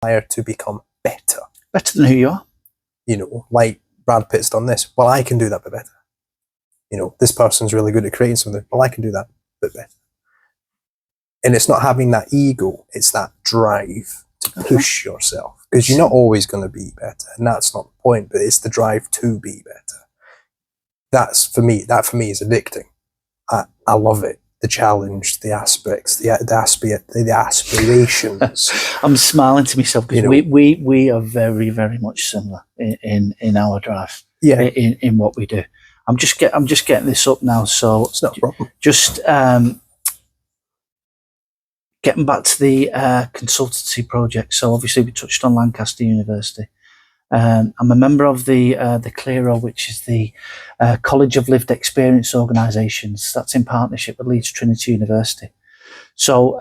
desire to become better. Better than who you are. You know, like Brad Pitt's done this. Well, I can do that bit better. You know, this person's really good at creating something. Well, I can do that bit better. And it's not having that ego, it's that drive to push yourself. Because you're not always going to be better. And that's not the point, but it's the drive to be better. That for me is addicting. I love it. The challenge, the aspects, the aspirations. I'm smiling to myself because we are very, very much similar in our drive. Yeah. In what we do. I'm just getting this up now, so it's not a problem. Just getting back to the consultancy project. So obviously we touched on Lancaster University. I'm a member of the CLERO, which is the College of Lived Experience Organisations. That's in partnership with Leeds Trinity University. So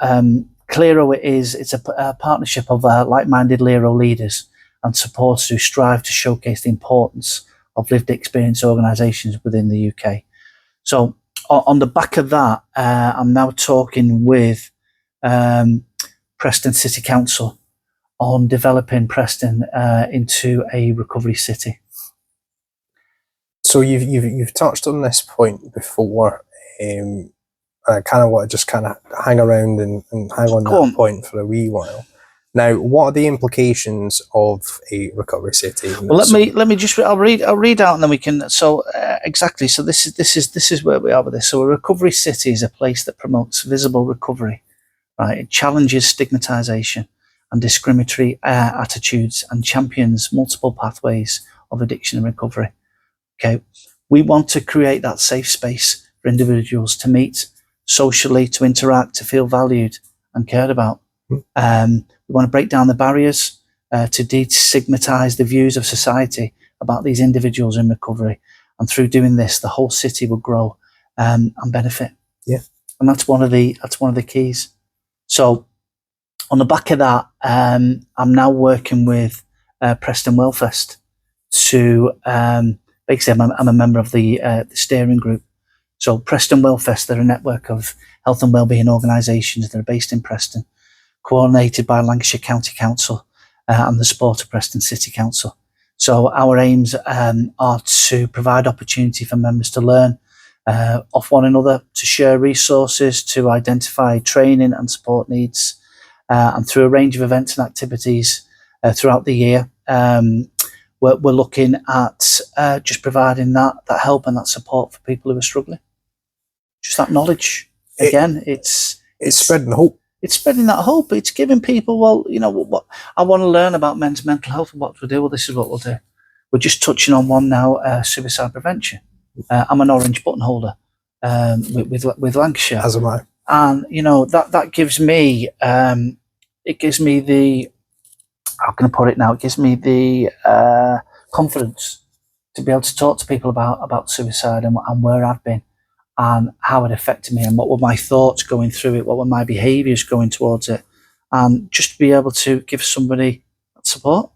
CLERO it's a partnership of like-minded LERO leaders and supporters who strive to showcase the importance of lived experience organisations within the UK. So on the back of that, I'm now talking with Preston City Council on developing Preston into a recovery city. So you've touched on this point before. I kind of want to just kind of hang around and hang on that point for a wee while. Now, what are the implications of a recovery city? Well, let me just I'll read out and then we can. So exactly. So this is where we are with this. So a recovery city is a place that promotes visible recovery, right? It challenges stigmatization and discriminatory attitudes and champions multiple pathways of addiction and recovery. Okay, we want to create that safe space for individuals to meet socially, to interact, to feel valued and cared about. We want to break down the barriers to destigmatize the views of society about these individuals in recovery, and through doing this, the whole city will grow and benefit. Yeah, and that's one of the keys. So, on the back of that, I'm now working with Preston Wellfest to basically, I'm a member of the steering group. So Preston Wellfest, they're a network of health and wellbeing organisations that are based in Preston, coordinated by Lancashire County Council and the support of Preston City Council. So our aims are to provide opportunity for members to learn off one another, to share resources, to identify training and support needs, and through a range of events and activities throughout the year. We're looking at just providing that help and that support for people who are struggling. Just that knowledge. Again, it's spreading hope. It's spreading that hope. It's giving people, well, you know, what I want to learn about men's mental health and what to do. Well, this is what we'll do. We're just touching on one now, suicide prevention. I'm an orange button holder with Lancashire. As am I. And, you know, that gives me, it gives me the, how can I put it now? It gives me the confidence to be able to talk to people about suicide and where I've been and how it affected me and what were my thoughts going through it, what were my behaviours going towards it, and just to be able to give somebody that support,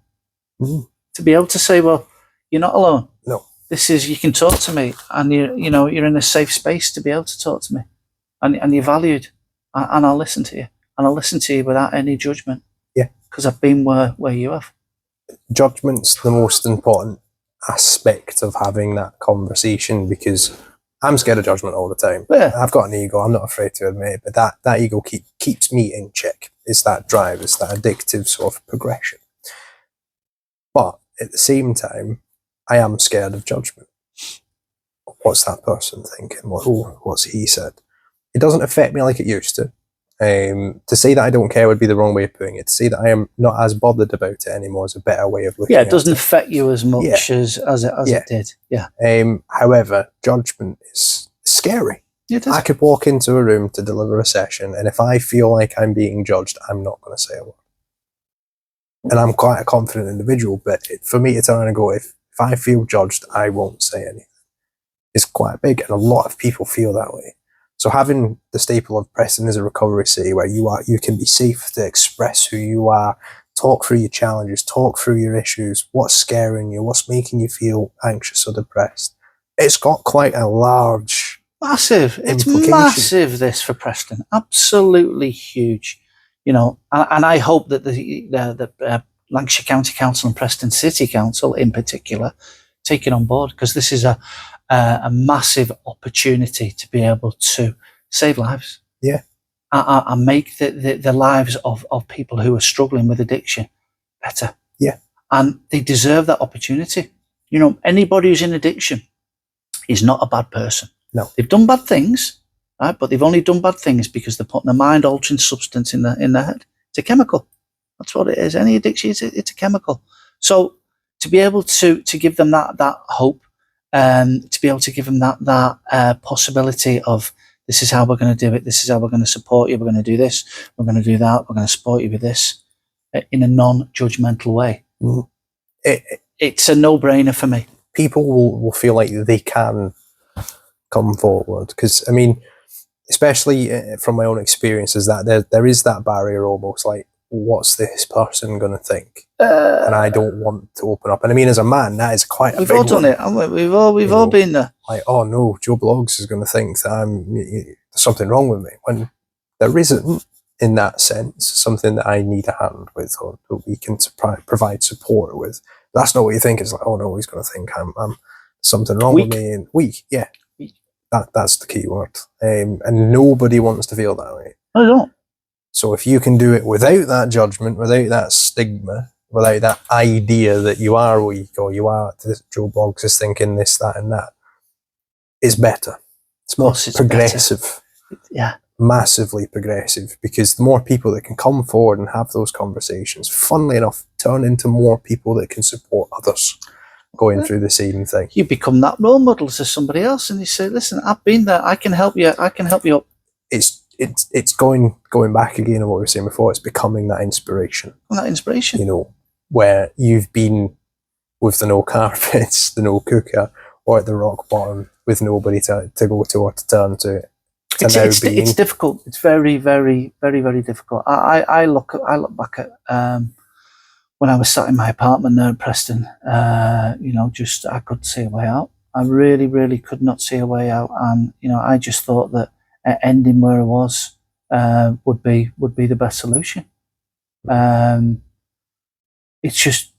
to be able to say, well, you're not alone. No, this is, you can talk to me, and you're in a safe space to be able to talk to me, and you're valued, and I'll listen to you, and I'll listen to you without any judgment. Yeah, because I've been where you have. Judgment's the most important aspect of having that conversation, because I'm scared of judgment all the time. Yeah. I've got an ego, I'm not afraid to admit it, but that ego keeps me in check. It's that drive, it's that addictive sort of progression. But at the same time, I am scared of judgment. What's that person thinking? What's he said? It doesn't affect me like it used to. To say that I don't care would be the wrong way of putting it. To say that I am not as bothered about it anymore is a better way of looking at it. Yeah, it doesn't affect you as much as it did. Yeah. However, judgment is scary. It is. I could walk into a room to deliver a session, and if I feel like I'm being judged, I'm not going to say a word. And I'm quite a confident individual, but for me to turn and go, if I feel judged, I won't say anything. It's quite big, and a lot of people feel that way. So having the staple of Preston as a recovery city where you can be safe to express who you are, talk through your challenges, talk through your issues, what's scaring you, what's making you feel anxious or depressed. It's got quite a large Massive. It's massive, this, for Preston. Absolutely huge. And I hope that the Lancashire County Council and Preston City Council in particular take it on board, because this is a massive opportunity to be able to save lives. Yeah. And make the lives of people who are struggling with addiction better. Yeah. And they deserve that opportunity. Anybody who's in addiction is not a bad person. No. They've done bad things, right? But they've only done bad things because they're putting a mind-altering substance in their head. It's a chemical. That's what it is. Any addiction, it's a chemical. So to be able to give them that hope, to be able to give them that possibility of, this is how we're going to do it. This is how we're going to support you. We're going to do this. We're going to do that. We're going to support you with this in a non-judgmental way. Mm. It's a no-brainer for me. People will feel like they can come forward, because I mean, especially from my own experiences, that there is that barrier, almost like, what's this person going to think? And I don't want to open up. And I mean, as a man, that is quite a big one. We've all done it, haven't we? We've all been there. Like, oh no, Joe Blogs is going to think that there's something wrong with me, when there isn't, in that sense. Something that I need a hand with, or that we can provide support with. That's not what you think. It's like, oh no, he's going to think I'm something wrong with me, and weak. Yeah, that's the key word. And nobody wants to feel that way. I don't. So if you can do it without that judgment, without that stigma, without that idea that you are weak, or you are, Joe Bloggs is thinking this, that, and that, it's better. It's more progressive. Better. Yeah. Massively progressive, because the more people that can come forward and have those conversations, funnily enough, turn into more people that can support others going through the same thing. You become that role model to somebody else, and you say, listen, I've been there, I can help you, I can help you up. It's going back again on what we were saying before. It's becoming that inspiration. That inspiration. Where you've been with the no carpets, the no cooker, or at the rock bottom with nobody to go to or to turn to. It's difficult. It's very, very, very, very difficult. I look back at when I was sat in my apartment there in Preston. I couldn't see a way out. I really, really could not see a way out, and I just thought that ending where I was would be the best solution. It's just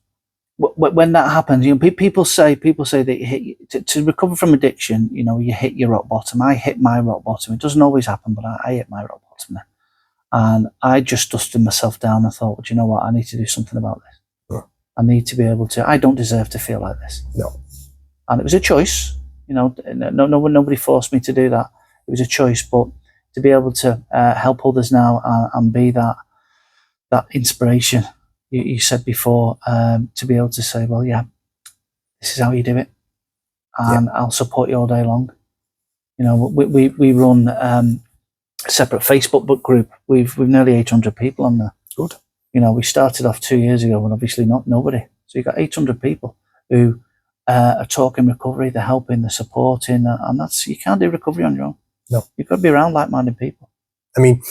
when that happens, people say that you hit, to recover from addiction, you hit your rock bottom. I hit my rock bottom. It doesn't always happen, but I hit my rock bottom there. And I just dusted myself down and thought, well, do you know what? I need to do something about this. Yeah. I need to be able to, I don't deserve to feel like this. No. And it was a choice, nobody forced me to do that. It was a choice, but to be able to help others now and be that inspiration, you said before, to be able to say, well, yeah, this is how you do it, and I'll support you all day long. We run a separate Facebook book group. We've nearly 800 people on there. Good. We started off 2 years ago, and obviously not nobody. So you've got 800 people who are talking recovery, they're helping, they're supporting, and you can't do recovery on your own. No. You've got to be around like-minded people. I mean,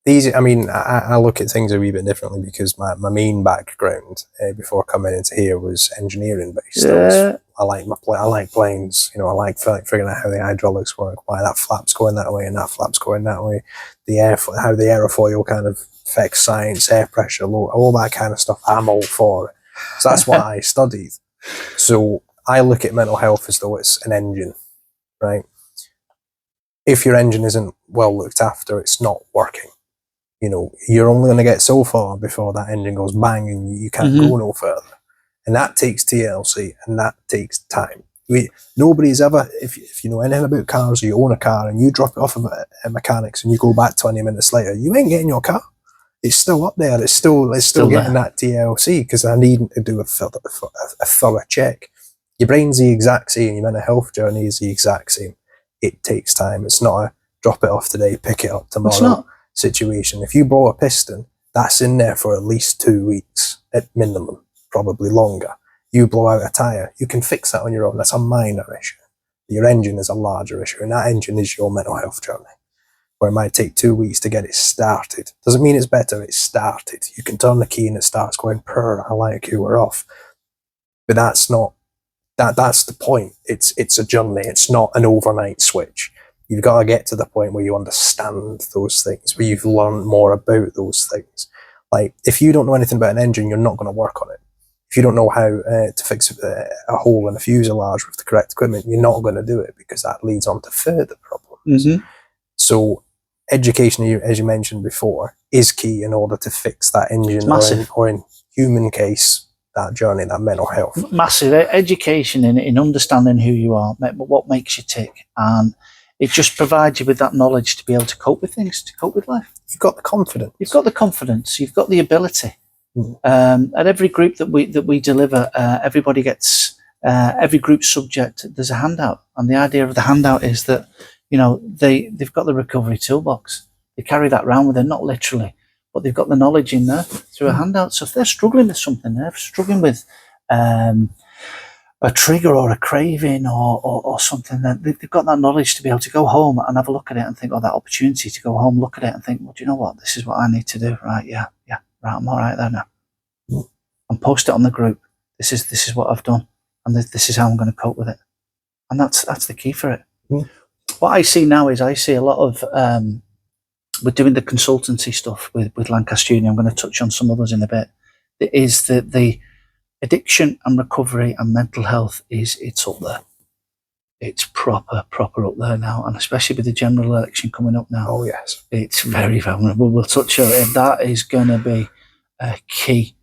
I look at things a wee bit differently, because my main background before coming into here was engineering based. Yeah. I like planes. I like figuring out how the hydraulics work, why that flap's going that way and that flap's going that way, how the aerofoil kind of affects science, air pressure, all that kind of stuff. I'm all for it. So that's what I studied. So I look at mental health as though it's an engine, right? If your engine isn't well looked after, it's not working. You're only going to get so far before that engine goes bang and you can't go no further. And that takes TLC, and that takes time. Nobody's ever, if you know anything about cars, or you own a car and you drop it off of a mechanics and you go back 20 minutes later, you ain't getting your car. It's still up there. It's still getting that TLC, because I need to do a thorough check. Your brain's the exact same. Your mental health journey is the exact same. It takes time. It's not a drop it off today, pick it up tomorrow situation. If you blow a piston, that's in there for at least 2 weeks at minimum, probably longer. You blow out a tyre, you can fix that on your own. That's a minor issue. Your engine is a larger issue, and that engine is your mental health journey, where it might take 2 weeks to get it started. Doesn't mean it's better, it's started. You can turn the key and it starts going, purr, I like you, we're off. But that's the point. It's a journey. It's not an overnight switch. You've got to get to the point where you understand those things, where you've learned more about those things. Like, if you don't know anything about an engine, you're not going to work on it. If you don't know how to fix a hole in a fuselage with the correct equipment, you're not going to do it, because that leads on to further problems. Mm-hmm. So education, as you mentioned before, is key in order to fix that engine, or in human case, that journey, that mental health. Massive education in understanding who you are, what makes you tick, and it just provides you with that knowledge to be able to cope with things, to cope with life. You've got the confidence. You've got the confidence. You've got the ability. At every group that we deliver, everybody gets every group subject. There's a handout, and the idea of the handout is that, you know, they've got the recovery toolbox. They carry that around with them, not literally, but they've got the knowledge in there through a handout. So if they're struggling with something, they're struggling with a trigger or a craving or something, then they've got that knowledge to be able to go home and have a look at it and think, oh, that opportunity to go home, look at it and think, well, do you know what? This is what I need to do. Right. Yeah. Right. I'm all right there now. And post it on the group. This is what I've done. And this is how I'm going to cope with it. And that's the key for it. What I see now is I see a lot of, we're doing the consultancy stuff with Lancaster Uni. I'm going to touch on some others in a bit. It is that the addiction and recovery and mental health it's up there. It's proper up there now, and especially with the general election coming up now. Oh yes, it's very vulnerable. We'll touch on it. That is going to be a key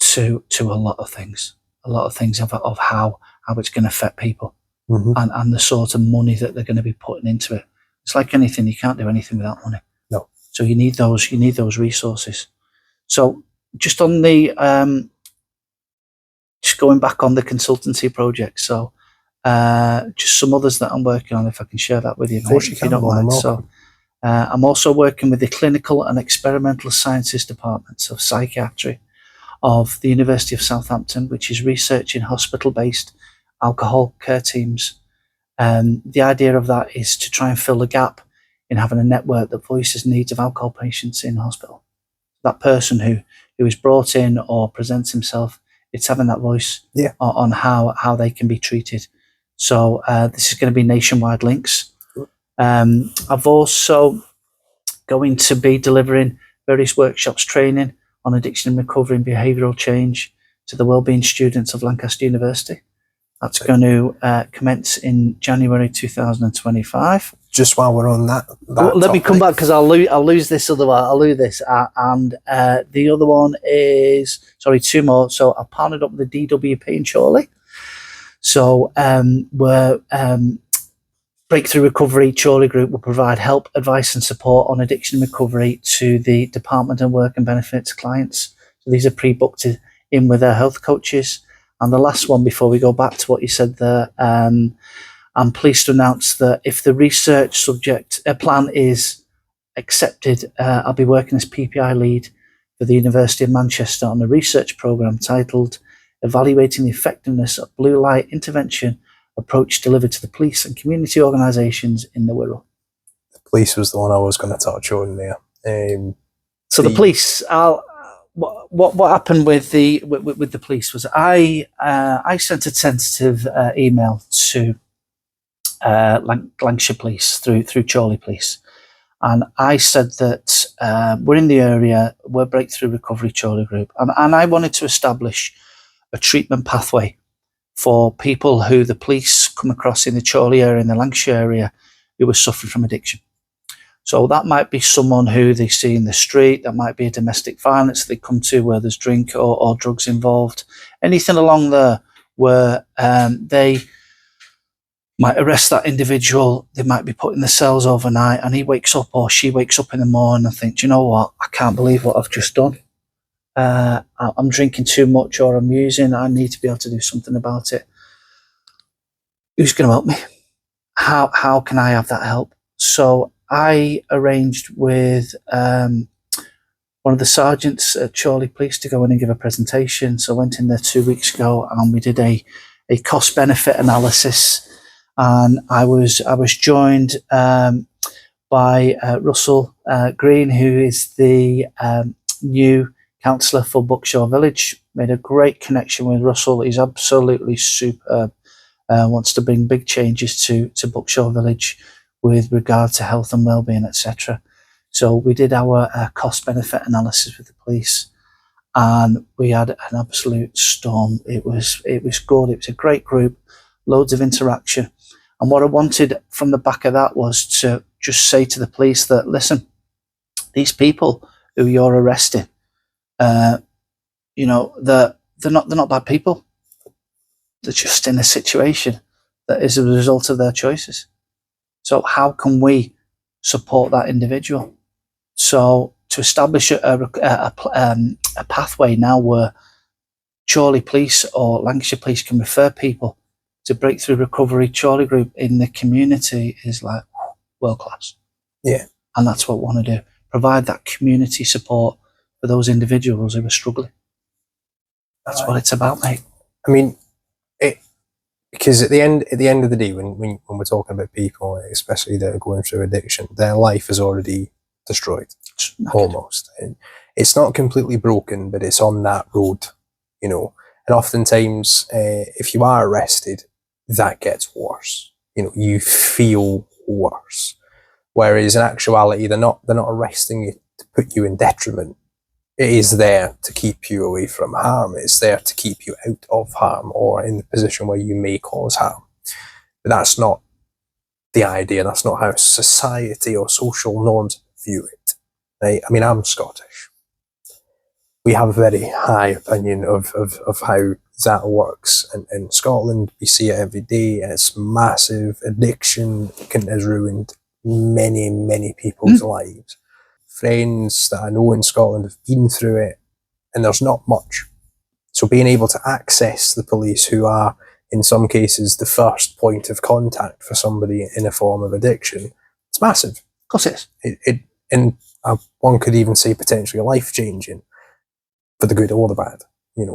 to a lot of things. A lot of things of how it's going to affect people, and the sort of money that they're going to be putting into it. It's like anything; you can't do anything without money. No. So you need those resources. So just on the just going back on the consultancy project. So just some others that I'm working on, if I can share that with you, mate, if you don't mind. So I'm also working with the Clinical and Experimental Sciences Departments of Psychiatry of the University of Southampton, which is researching hospital-based alcohol care teams. The idea of that is to try and fill the gap in having a network that voices needs of alcohol patients in hospital. That person who is brought in or presents himself, it's having that voice on how they can be treated. So this is going to be nationwide links. I've also going to be delivering various workshops, training on addiction and recovery and behavioural change to the wellbeing students of Lancaster University. That's going to commence in January 2025. Just while we're on that let me come back, because I'll lose this otherwise. I'll lose this. And the other one is, two more. So I partnered up with the DWP in Chorley. So we're Breakthrough Recovery Chorley Group will provide help, advice and support on addiction and recovery to the Department of Work and Benefits clients. So these are pre-booked in with their health coaches. And the last one, before we go back to what you said there, I'm pleased to announce that if the research subject plan is accepted, I'll be working as PPI lead for the University of Manchester on a research programme titled Evaluating the Effectiveness of Blue Light Intervention Approach Delivered to the Police and Community Organisations in the Wirral. The police was the one I was going to touch on there. So the police, what happened with the police was I sent a tentative email to Lancashire Police through Chorley Police, and I said that we're in the area, we're Breakthrough Recovery Chorley Group, and I wanted to establish a treatment pathway for people who the police come across in the Chorley area, in the Lancashire area, who were suffering from addiction. So that might be someone who they see in the street, that might be a domestic violence they come to where there's drink or drugs involved, anything along there where they might arrest that individual, they might be put in the cells overnight, and he wakes up or she wakes up in the morning and thinks, you know what, I can't believe what I've just done. I'm drinking too much or I'm using, I need to be able to do something about it. Who's going to help me? How can I have that help? So I arranged with one of the sergeants at Chorley Police to go in and give a presentation. So I went in there 2 weeks ago and we did a cost-benefit analysis. And I was joined by Russell Green, who is the new councillor for Buckshaw Village. Made a great connection with Russell. He's absolutely superb. Wants to bring big changes to Buckshaw Village. with regard to health and wellbeing, etc. So we did our cost benefit analysis with the police, and we had an absolute storm. It was good. It was a great group, loads of interaction. And what I wanted from the back of that was to just say to the police that, listen, these people who you're arresting, they're not bad people. They're just in a situation that is a result of their choices. So how can we support that individual? So to establish a pathway now where Chorley Police or Lancashire Police can refer people to Breakthrough Recovery Chorley Group in the community is like world class. Yeah. And that's what we want to do. Provide that community support for those individuals who are struggling. That's what it's about, mate. I mean, because at the end of the day, when we're talking about people, especially that are going through addiction, their life is already destroyed, almost. And it's not completely broken, but it's on that road, And oftentimes, if you are arrested, that gets worse. You feel worse. Whereas in actuality, they're not arresting you to put you in detriment. It is there to keep you away from harm. It's there to keep you out of harm or in the position where you may cause harm. But that's not the idea. That's not how society or social norms view it. Right? I mean, I'm Scottish. We have a very high opinion of how that works. And in Scotland, we see it every day. It's massive. Addiction has ruined many, many people's lives. Friends that I know in Scotland have been through it, and there's not much. So being able to access the police, who are in some cases the first point of contact for somebody in a form of addiction, it's massive. Of course it is. One could even say potentially life-changing for the good or the bad.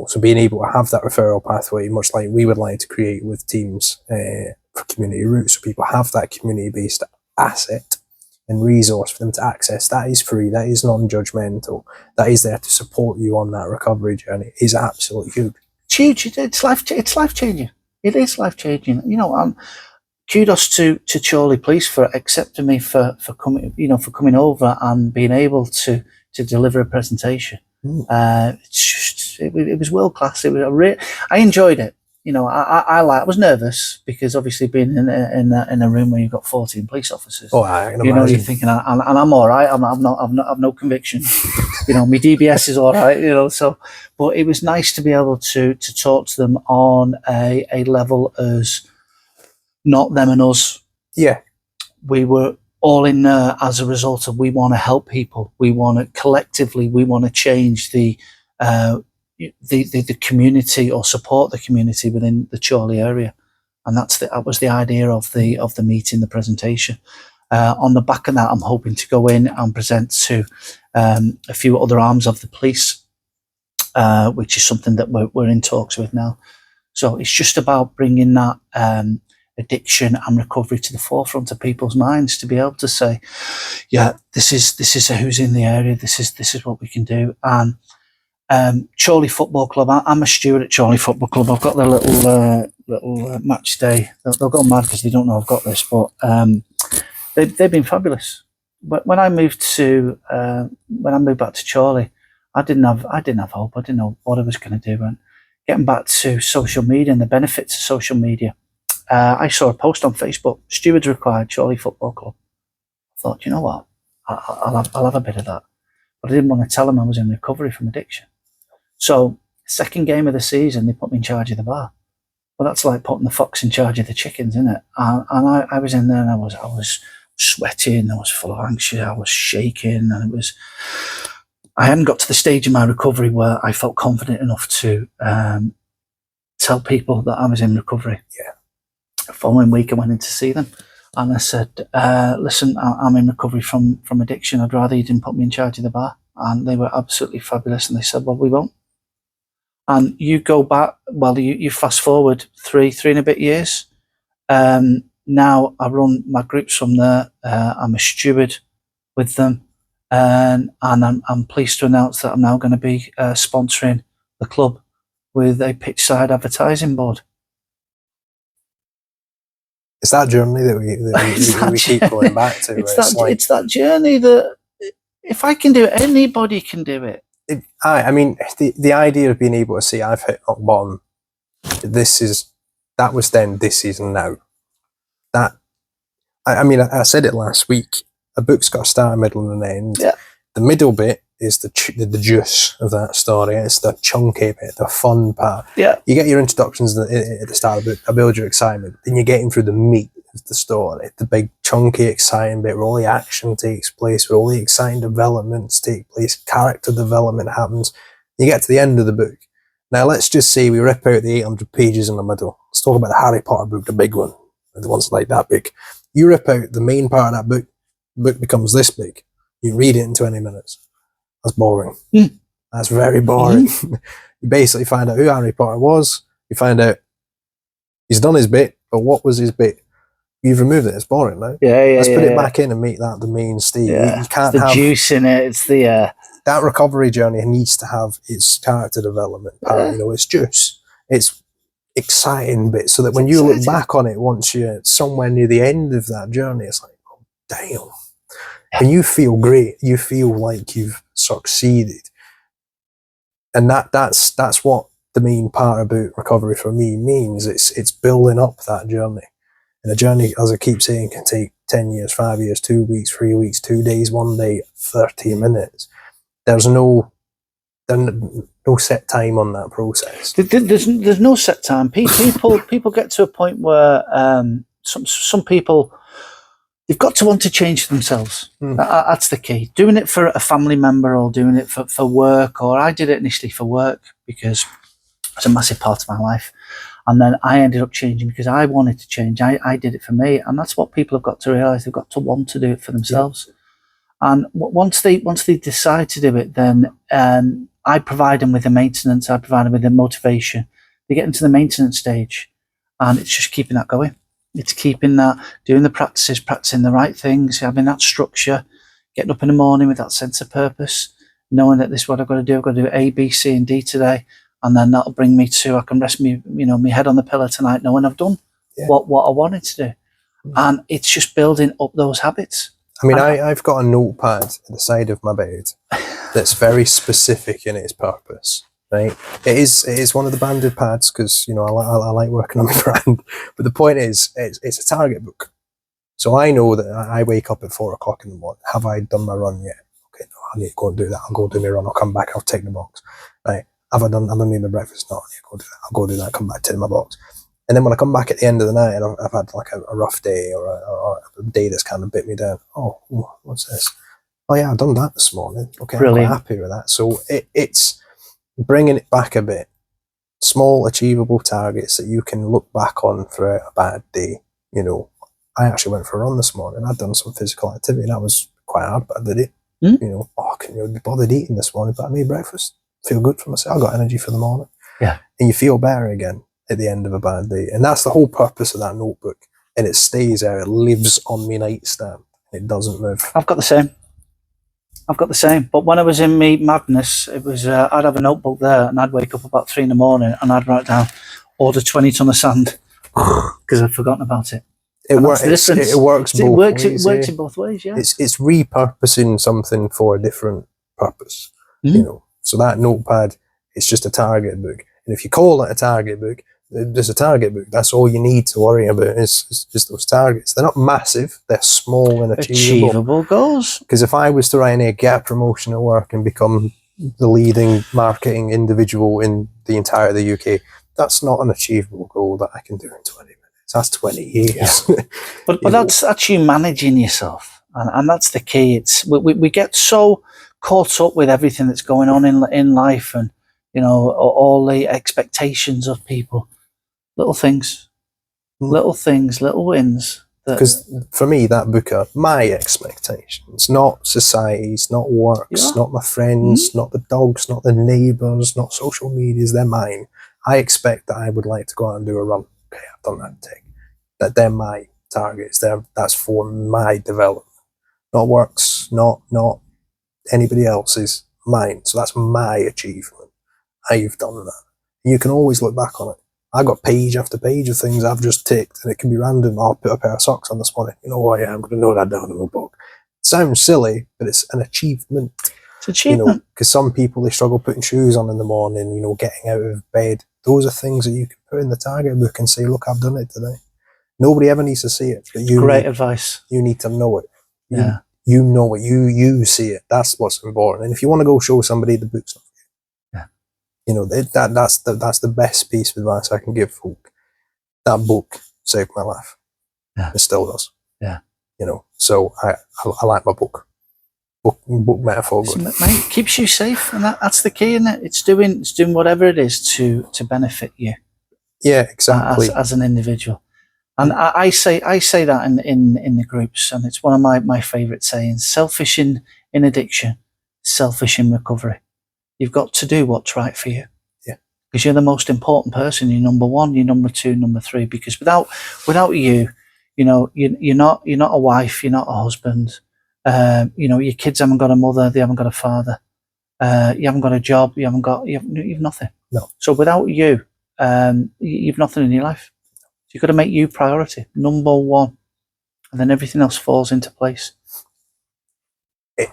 So being able to have that referral pathway, much like we would like to create with teams for community roots, so people have that community-based asset and resource for them to access, that is free, that is non-judgmental, that is there to support you on that recovery journey, is absolutely huge. It's huge. It's life-changing. It is life-changing. Kudos to Chorley Police for accepting me for coming over and being able to deliver a presentation. It was world class. I enjoyed it. I was nervous because obviously being in a room where you've got 14 police officers. Oh, I can imagine. You're thinking, and I'm all right. I've no conviction. My DBS is all right. So, but it was nice to be able to talk to them on a level as not them and us. Yeah, we were all in there as a result of we want to help people. We want to change the community or support the community within the Chorley area, and that was the idea of the meeting, the presentation. On the back of that, I'm hoping to go in and present to a few other arms of the police, which is something that we're in talks with now. So it's just about bringing that addiction and recovery to the forefront of people's minds, to be able to say, yeah, this is who's in the area. This is what we can do. And Chorley Football Club. I'm a steward at Chorley Football Club. I've got their little match day. They'll go mad because they don't know I've got this, but they've been fabulous. But when I moved back to Chorley, I didn't have hope. I didn't know what I was going to do. And getting back to social media and the benefits of social media, I saw a post on Facebook: stewards required, Chorley Football Club. I thought, you know what, I'll have a bit of that, but I didn't want to tell them I was in recovery from addiction. So, second game of the season, they put me in charge of the bar. Well, that's like putting the fox in charge of the chickens, isn't it? And I was in there, and I was sweating, I was full of anxiety, I was shaking, and I hadn't got to the stage in my recovery where I felt confident enough to tell people that I was in recovery. Yeah. The following week, I went in to see them, and I said, listen, I'm in recovery from addiction. I'd rather you didn't put me in charge of the bar. And they were absolutely fabulous. And they said, well, we won't. And you go back, well, you fast forward three and a bit years. Now I run my groups from there. I'm a steward with them. And I'm pleased to announce that I'm now going to be sponsoring the club with a pitch side advertising board. It's that journey that we keep going back to. It's that journey that if I can do it, anybody can do it. I mean, the idea of being able to say I've hit rock bottom. That was then. This is now. That I mean, I said it last week. A book's got a start, a middle, and an end. Yeah. The middle bit is the juice of that story. It's the chunky bit, the fun part. Yeah. You get your introductions at the start of the book. I build your excitement. Then you're getting through the meat of the story, the big chunky exciting bit where all the action takes place, where all the exciting developments take place, character development happens. You get to the end of the book. Now let's just say we rip out the 800 pages in the middle. Let's talk about the Harry Potter book, the big one, the ones like that big. You rip out the main part of that book, the book becomes this big. You read it in 20 minutes. That's boring. That's very boring. You basically find out who Harry Potter was. You find out he's done his bit, but what was his bit? You've removed it. It's boring, right? Let's put it back in and make that the mainstay. Yeah. You can't it's the have juice in it. It's the that recovery journey needs to have its character development part. You know, it's juice. It's exciting bit, so that when you look back on it, once you're somewhere near the end of that journey, it's like, oh, damn. And you feel great. You feel like you've succeeded. And that's what the main part about recovery for me means. It's building up that journey. And a journey, as I keep saying, can take 10 years, 5 years, 2 weeks, 3 weeks, 2 days, 1 day, 30 minutes. There's no set time on that process. there's no set time. People get to a point where some people, they've got to want to change themselves. That's the key. Doing it for a family member or doing it for work, or I did it initially for work because it's a massive part of my life. And then I ended up changing because I wanted to change. I did it for me. And that's what people have got to realise. They've got to want to do it for themselves. Yeah. And once they decide to do it, then I provide them with the maintenance. I provide them with the motivation. They get into the maintenance stage, and it's just keeping that going. It's keeping that, doing the practices, practicing the right things, having that structure, getting up in the morning with that sense of purpose, knowing that this is what I've got to do. I've got to do A, B, C, and D today, and then that'll bring me to, I can rest me head on the pillow tonight, knowing I've done what I wanted to do. And it's just building up those habits. I mean, I've got a notepad at the side of my bed that's very specific in its purpose, right? It is one of the branded pads because, I like working on my brand. But the point is, it's a target book. So I know that I wake up at 4 o'clock in the morning. Have I done my run yet? Okay, no, I need to go and do that. I'll go do my run. I'll come back. I'll take the box. Right? Have I made my breakfast? No, I need to go do that. I'll go do that. Come back, take my box. And then when I come back at the end of the night and I've had like a rough day or a day that's kind of bit me down. Oh, what's this? Oh yeah, I've done that this morning. Okay, brilliant. I'm quite happy with that. So it's bringing it back a bit. Small, achievable targets that you can look back on for a bad day. I actually went for a run this morning. I'd done some physical activity. That was quite hard, but I did it. I couldn't be bothered eating this morning, but I made breakfast. Feel good for myself. I got energy for the morning. Yeah. And you feel better again at the end of a bad day. And that's the whole purpose of that notebook. And it stays there. It lives on my nightstand. It doesn't move. I've got the same. But when I was in me madness, it was I'd have a notebook there and I'd wake up about 3 a.m. and I'd write down, order 20 ton of sand because I'd forgotten about it. It works both ways. It works in both ways, yeah. It's repurposing something for a different purpose. So that notepad, it's just a target book. And if you call it a target book, there's a target book. That's all you need to worry about is those targets. They're not massive. They're small and achievable. Achievable goals. Because if I was to write a get promotion at work and become the leading marketing individual in the entire of the UK, that's not an achievable goal that I can do in 20 minutes. That's 20 years. Yeah. But that's you managing yourself. And that's the key. It's we get so caught up with everything that's going on in life and, all the expectations of people. Little things, little wins. Because for me, that book are my expectations, not society's, not work's, not my friends, not the dogs, not the neighbours, not social medias. They're mine. I expect that I would like to go out and do a run. Okay, I've done that tick. That they're my targets. That's for my development. Not work's, not anybody else's, mine. So that's my achievement. I've done that. You can always look back on it. I got page after page of things I've just ticked, and it can be random. I'll put a pair of socks on this morning. You know what? Yeah, I'm going to note that down in my book. It sounds silly, but it's an achievement. It's achievement. Because some people, they struggle putting shoes on in the morning, getting out of bed. Those are things that you can put in the target book and say, look, I've done it today. Nobody ever needs to see it. But Great advice. You need to know it. Yeah. You know it. You see it. That's what's important. And if you want to go show somebody, the book's not for you. Yeah. That's the best piece of advice I can give folk. That book saved my life. Yeah. It still does. Yeah. So I like my book. Book metaphor good. Mate, keeps you safe, and that's the key, isn't it? It's doing whatever it is to benefit you. Yeah, exactly. As an individual, and I say that in the groups, and it's one of my favourite sayings: selfish in addiction, selfish in recovery. You've got to do what's right for you. Yeah, because you're the most important person. You're number one. You're number two. Number three. Because without you, you're not a wife. You're not a husband. Your kids haven't got a mother, they haven't got a father. You haven't got a job, you've nothing. No. So without you, you've nothing in your life. So you've got to make you priority, number one, and then everything else falls into place. The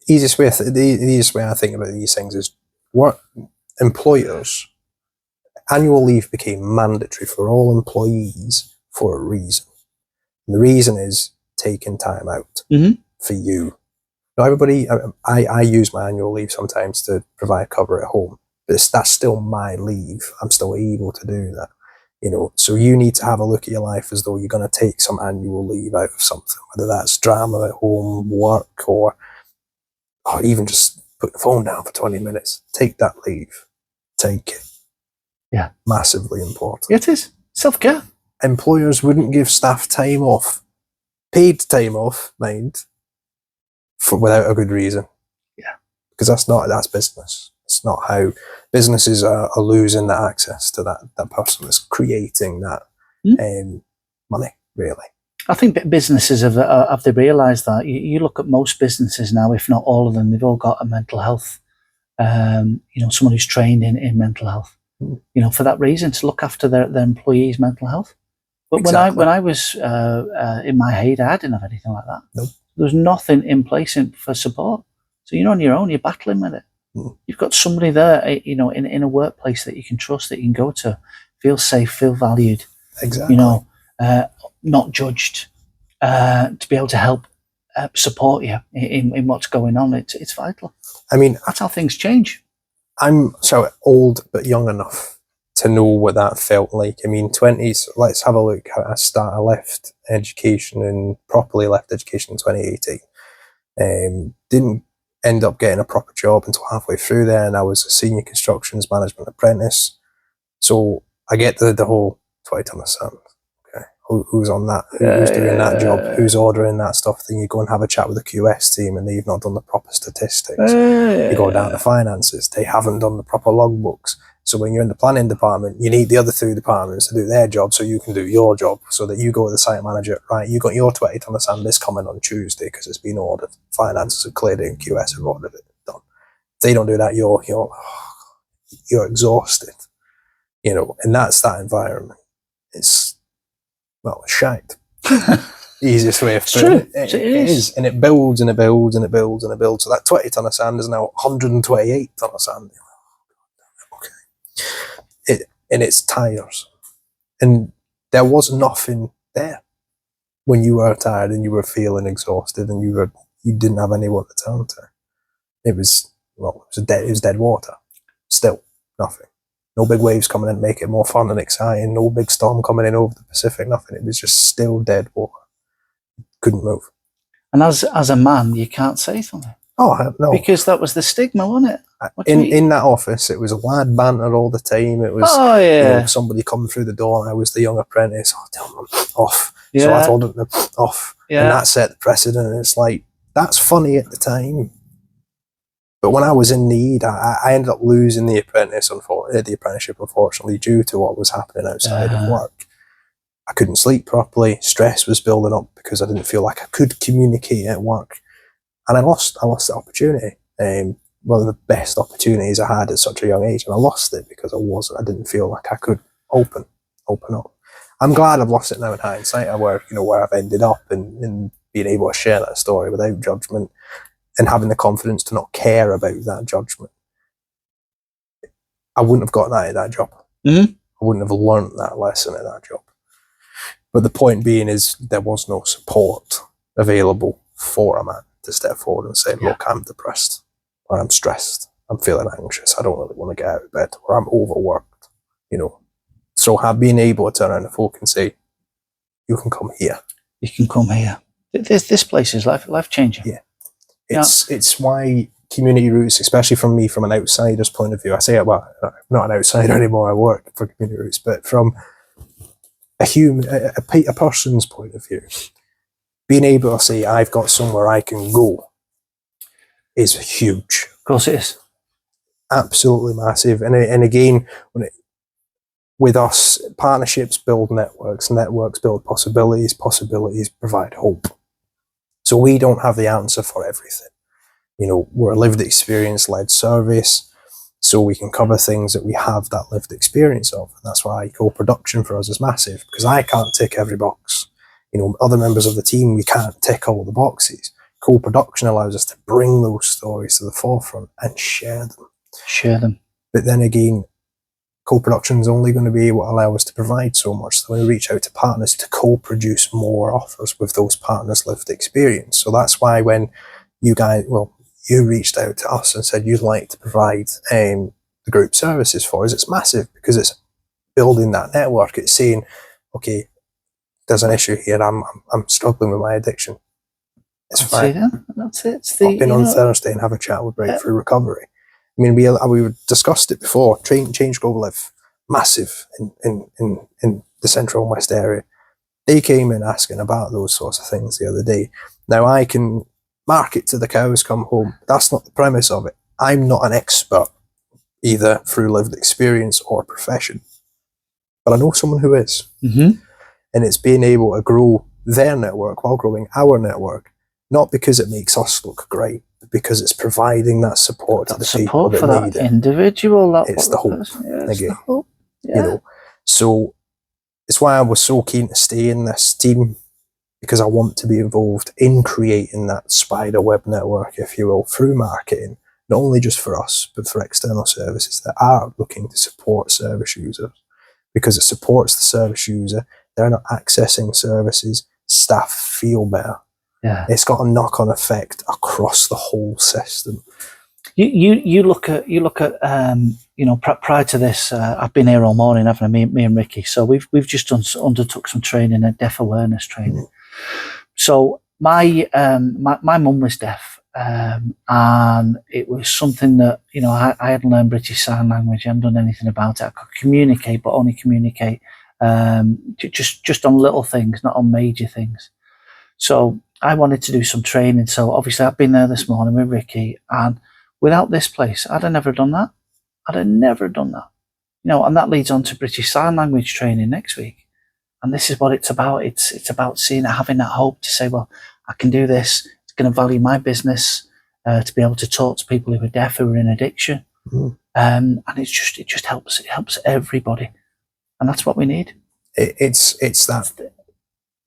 easiest way I think about these things is what employers, annual leave became mandatory for all employees for a reason. And the reason is taking time out. Mm-hmm. For you. Now, everybody, I use my annual leave sometimes to provide cover at home, but that's still my leave. I'm still able to do that, so you need to have a look at your life as though you're going to take some annual leave out of something, whether that's drama at home, work, or even just put the phone down for 20 minutes. Take that leave. Take it. Yeah. Massively important. It is. Self-care. Employers wouldn't give staff time off, paid time off, mind, without a good reason. Yeah. Because that's business. It's not how businesses are losing that access to that person that's creating that money, really. I think businesses have they realised that. You look at most businesses now, if not all of them, they've all got a mental health, someone who's trained in mental health, for that reason, to look after their employees' mental health. But exactly. when I was in my heyday, I didn't have anything like that. Nope. There was nothing in place for support. So you're on your own, you're battling with it. Mm. You've got somebody there, in a workplace that you can trust, that you can go to, feel safe, feel valued. Exactly. Not judged, to be able to help support you in what's going on. It's vital. I mean, that's how things change. I'm so old but young enough to know what that felt like. I mean, 20s, let's have a look. I left education and properly left education in 2018. Didn't end up getting a proper job until halfway through there, and I was a senior constructions management apprentice. So I get the whole 20 ton of sand. Okay, who's on that? Who's doing that job? Who's ordering that stuff? Then you go and have a chat with the QS team, and they've not done the proper statistics. You go down to finances, they haven't done the proper logbooks. So when you're in the planning department, you need the other three departments to do their job so you can do your job, so that you go to the site manager, right, you got your 20 ton of sand, this coming on Tuesday because it's been ordered. Finances have cleared it and QS have ordered it. Done. If they don't do that, you're exhausted. And that's that environment. It's shite. Easiest way of putting it. It is. And it builds and it builds and it builds and it builds. So that 20 ton of sand is now 128 ton of sand. And it's tiresome. And there was nothing there when you were tired and you were feeling exhausted and you didn't have anyone to turn to. It was dead water. Still nothing. No big waves coming in to make it more fun and exciting. No big storm coming in over the Pacific. Nothing. It was just still dead water. Couldn't move. And as a man, you can't say something. Oh, no. Because that was the stigma, wasn't it? In that office, it was lad banter all the time. It was somebody coming through the door and I was the young apprentice. Oh, tell them off. Yeah. So I told them off. Yeah. And that set the precedent. And it's like, that's funny at the time. But when I was in need, I ended up losing the apprenticeship, unfortunately, due to what was happening outside of work. I couldn't sleep properly. Stress was building up because I didn't feel like I could communicate at work. And I lost the opportunity. One of the best opportunities I had at such a young age, and I lost it because I didn't feel like I could open up. I'm glad I've lost it now in hindsight, where I've ended up and being able to share that story without judgment and having the confidence to not care about that judgment. I wouldn't have got that at that job. Mm-hmm. I wouldn't have learnt that lesson at that job. But the point being is there was no support available for a man to step forward and say, look, I'm depressed, or I'm stressed, I'm feeling anxious, I don't really want to get out of bed, or I'm overworked, So being able to turn around to folk and say, you can come here. You can come here. This place is life changing. Yeah. It's why community roots, especially from me, from an outsider's point of view, I say it, well, I'm not an outsider anymore, I work for community roots, but from a person's point of view, being able to say, I've got somewhere I can go is huge. Of course it is. Absolutely massive. And again, with us, partnerships build networks build possibilities provide hope. So we don't have the answer for everything. We're a lived experience led service, so we can cover things that we have that lived experience of. And that's why co-production for us is massive, because I can't tick every box. Other members of the team, we can't tick all the boxes. Co-production allows us to bring those stories to the forefront and share them. But then again, co-production is only going to be able to allow us to provide so much. So we reach out to partners to co-produce more offers with those partners' lived experience. So that's why when you reached out to us and said you'd like to provide the group services for us, it's massive, because it's building that network. It's saying, okay, there's an issue here. I'm struggling with my addiction. It's fine. That's it. Pop in on Thursday and have a chat with Breakthrough Recovery. I mean, we discussed it before. Change Go Live, massive in the central and west area. They came in asking about those sorts of things the other day. Now, I can market to the cows come home. That's not the premise of it. I'm not an expert, either through lived experience or profession, but I know someone who is. Mm-hmm. And it's being able to grow their network while growing our network, not because it makes us look great, but because it's providing that support to the people that need it. Individual. It's the hope. It's the hope. Yeah. So it's why I was so keen to stay in this team, because I want to be involved in creating that spider web network, if you will, through marketing, not only just for us, but for external services that are looking to support service users, because it supports the service user. They're not accessing services. Staff feel better. Yeah, it's got a knock-on effect across the whole system. You look at prior to this, I've been here all morning, haven't I? Me and Ricky. So we've just undertook some training, deaf awareness training. So my mum was deaf, and it was something that I hadn't learned British Sign Language. I hadn't done anything about it. I could communicate, but only communicate just on little things, not on major things. So I wanted to do some training. So obviously I've been there this morning with Ricky, and without this place, I'd have never done that. And that leads on to British Sign Language training next week. And this is what it's about. It's about having that hope to say, well, I can do this. It's going to value my business, to be able to talk to people who are deaf, who are in addiction. And it just helps. It helps everybody. And that's what we need. It's that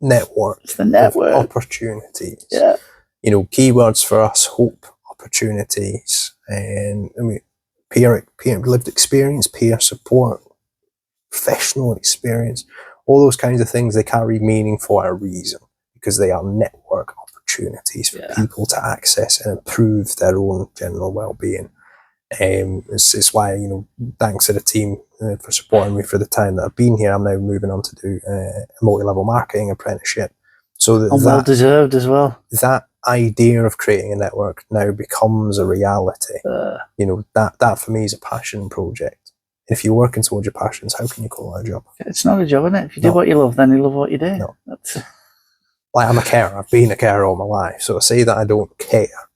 network. It's the network. Opportunities. Yeah. Keywords for us: hope, opportunities, and peer lived experience, peer support, professional experience. All those kinds of things, they carry meaning for a reason, because they are network opportunities for people to access and improve their own general well-being. It's why, thanks to the team for supporting me for the time that I've been here. I'm now moving on to do a multi-level marketing apprenticeship. So that well deserved as well. That idea of creating a network now becomes a reality. That for me is a passion project. If you're working towards your passions, how can you call it a job? It's not a job, isn't it? If you do what you love, then you love what you do. No. Like, I'm a carer. I've been a carer all my life. So to say that I don't care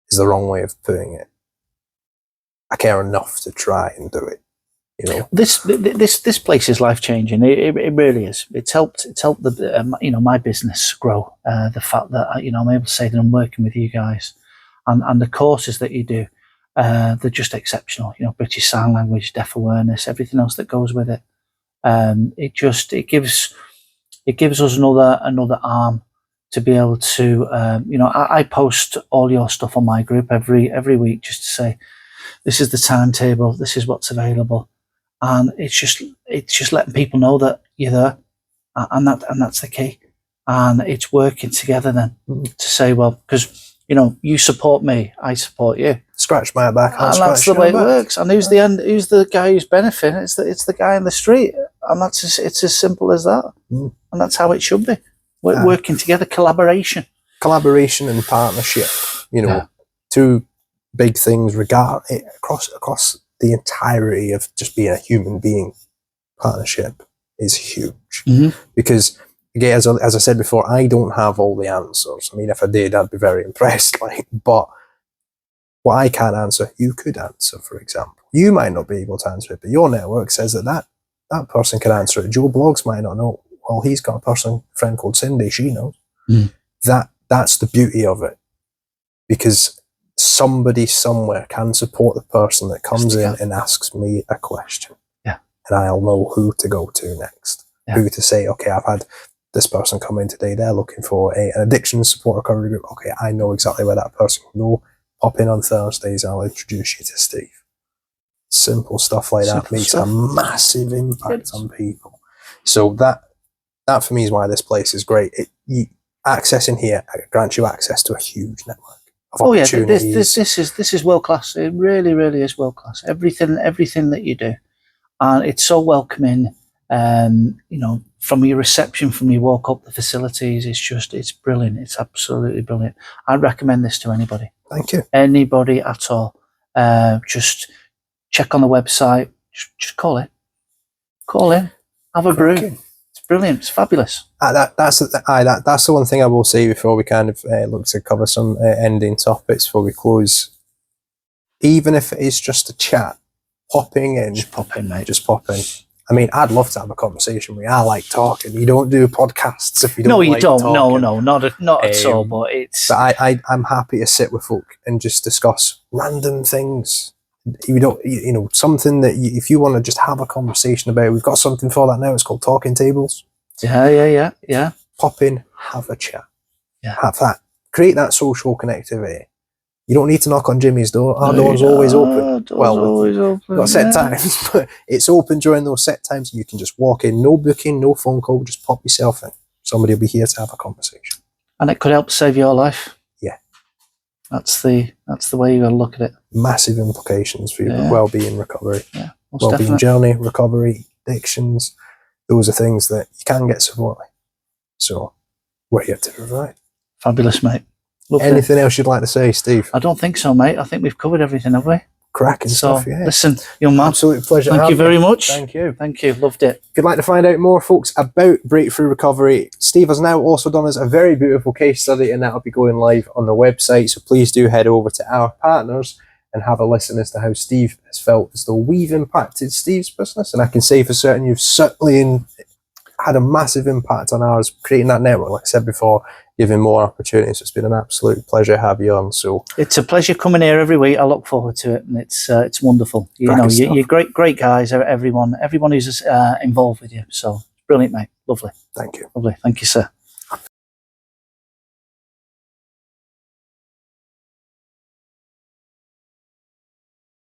is the wrong way of putting it. I care enough to try and do it. This place is life changing. It really is. It's helped my business grow. The fact that I'm able to say that I'm working with you guys, and the courses that you do, they're just exceptional. British Sign Language, deaf awareness, everything else that goes with it. it gives us another arm to be able to, I post all your stuff on my group every week just to say, this is the timetable, this is what's available, and it's just letting people know that you're there, and that's the key, and it's working together then to say, well, because you support me, I support you. Scratch my back, and that's the way it works. And who's the guy who's benefiting? It's the guy in the street, and it's as simple as that. And that's how it should be. Working together, collaboration and partnership. Two big things across the entirety of just being a human being. Partnership is huge because, again, as I said before, I don't have all the answers. I mean, if I did, I'd be very impressed. But what I can't answer, you could answer. For example, you might not be able to answer it, but your network says that person can answer it. Joe Blogs might not know. Well, he's got a friend called Cindy. She knows. That's the beauty of it, because somebody somewhere can support the person that comes in and asks me a question. Yeah, and I'll know who to go to next. Yeah. Who to say, okay, I've had this person come in today. They're looking for an addiction support recovery group. Okay, I know exactly where that person can go. Pop in on Thursdays. I'll introduce you to Steve. Simple stuff like that makes a massive impact on people. So that for me is why this place is great. Accessing here grants you access to a huge network of opportunities. This is world class. It really, really is world class. Everything that you do, and it's so welcoming. From your reception, from your walk up the facilities, it's brilliant. It's absolutely brilliant. I'd recommend this to anybody. Thank you. Anybody at all. Just check on the website. Just call in. Call in. Have a brew. It's brilliant. It's fabulous. That's the one thing I will say before we kind of look to cover some ending topics before we close. Even if it is just a chat, popping in. Just pop in, mate. Just pop in. I mean, I'd love to have a conversation with you. I like talking. You don't do podcasts if you don't. No, you like don't. Talking. No, not at all. But it's. But I'm happy to sit with folk and just discuss random things. You don't, something that if you want to just have a conversation about. We've got something for that now. It's called Talking Tables. Yeah. Pop in, have a chat. Yeah. Have that. Create that social connectivity. You don't need to knock on Jimmy's door. Our door's always open. Always open. We've got set times, but it's open during those set times. You can just walk in, no booking, no phone call, just pop yourself in. Somebody will be here to have a conversation. And it could help save your life. Yeah. That's the way you got to look at it. Massive implications for your well-being, recovery. Yeah. Well-being journey, recovery, addictions. Those are things that you can get support with. So we're here to provide. Fabulous, mate. Lovely. Anything else you'd like to say, Steve? I don't think so, mate. I think we've covered everything, have we? Cracking stuff, yeah. Listen, young man. Absolute pleasure. Thank you very much. Thank you. Thank you. Loved it. If you'd like to find out more, folks, about Breakthrough Recovery, Steve has now also done us a very beautiful case study, and that'll be going live on the website. So please do head over to our partners and have a listen as to how Steve has felt as though we've impacted Steve's business. And I can say for certain you've certainly had a massive impact on ours, creating that network, like I said before, giving more opportunities. It's been an absolute pleasure to have you on. So it's a pleasure coming here every week. I look forward to it, and it's wonderful. You're great guys. Everyone who's involved with you. So brilliant, mate. Lovely. Thank you. Lovely. Thank you, sir.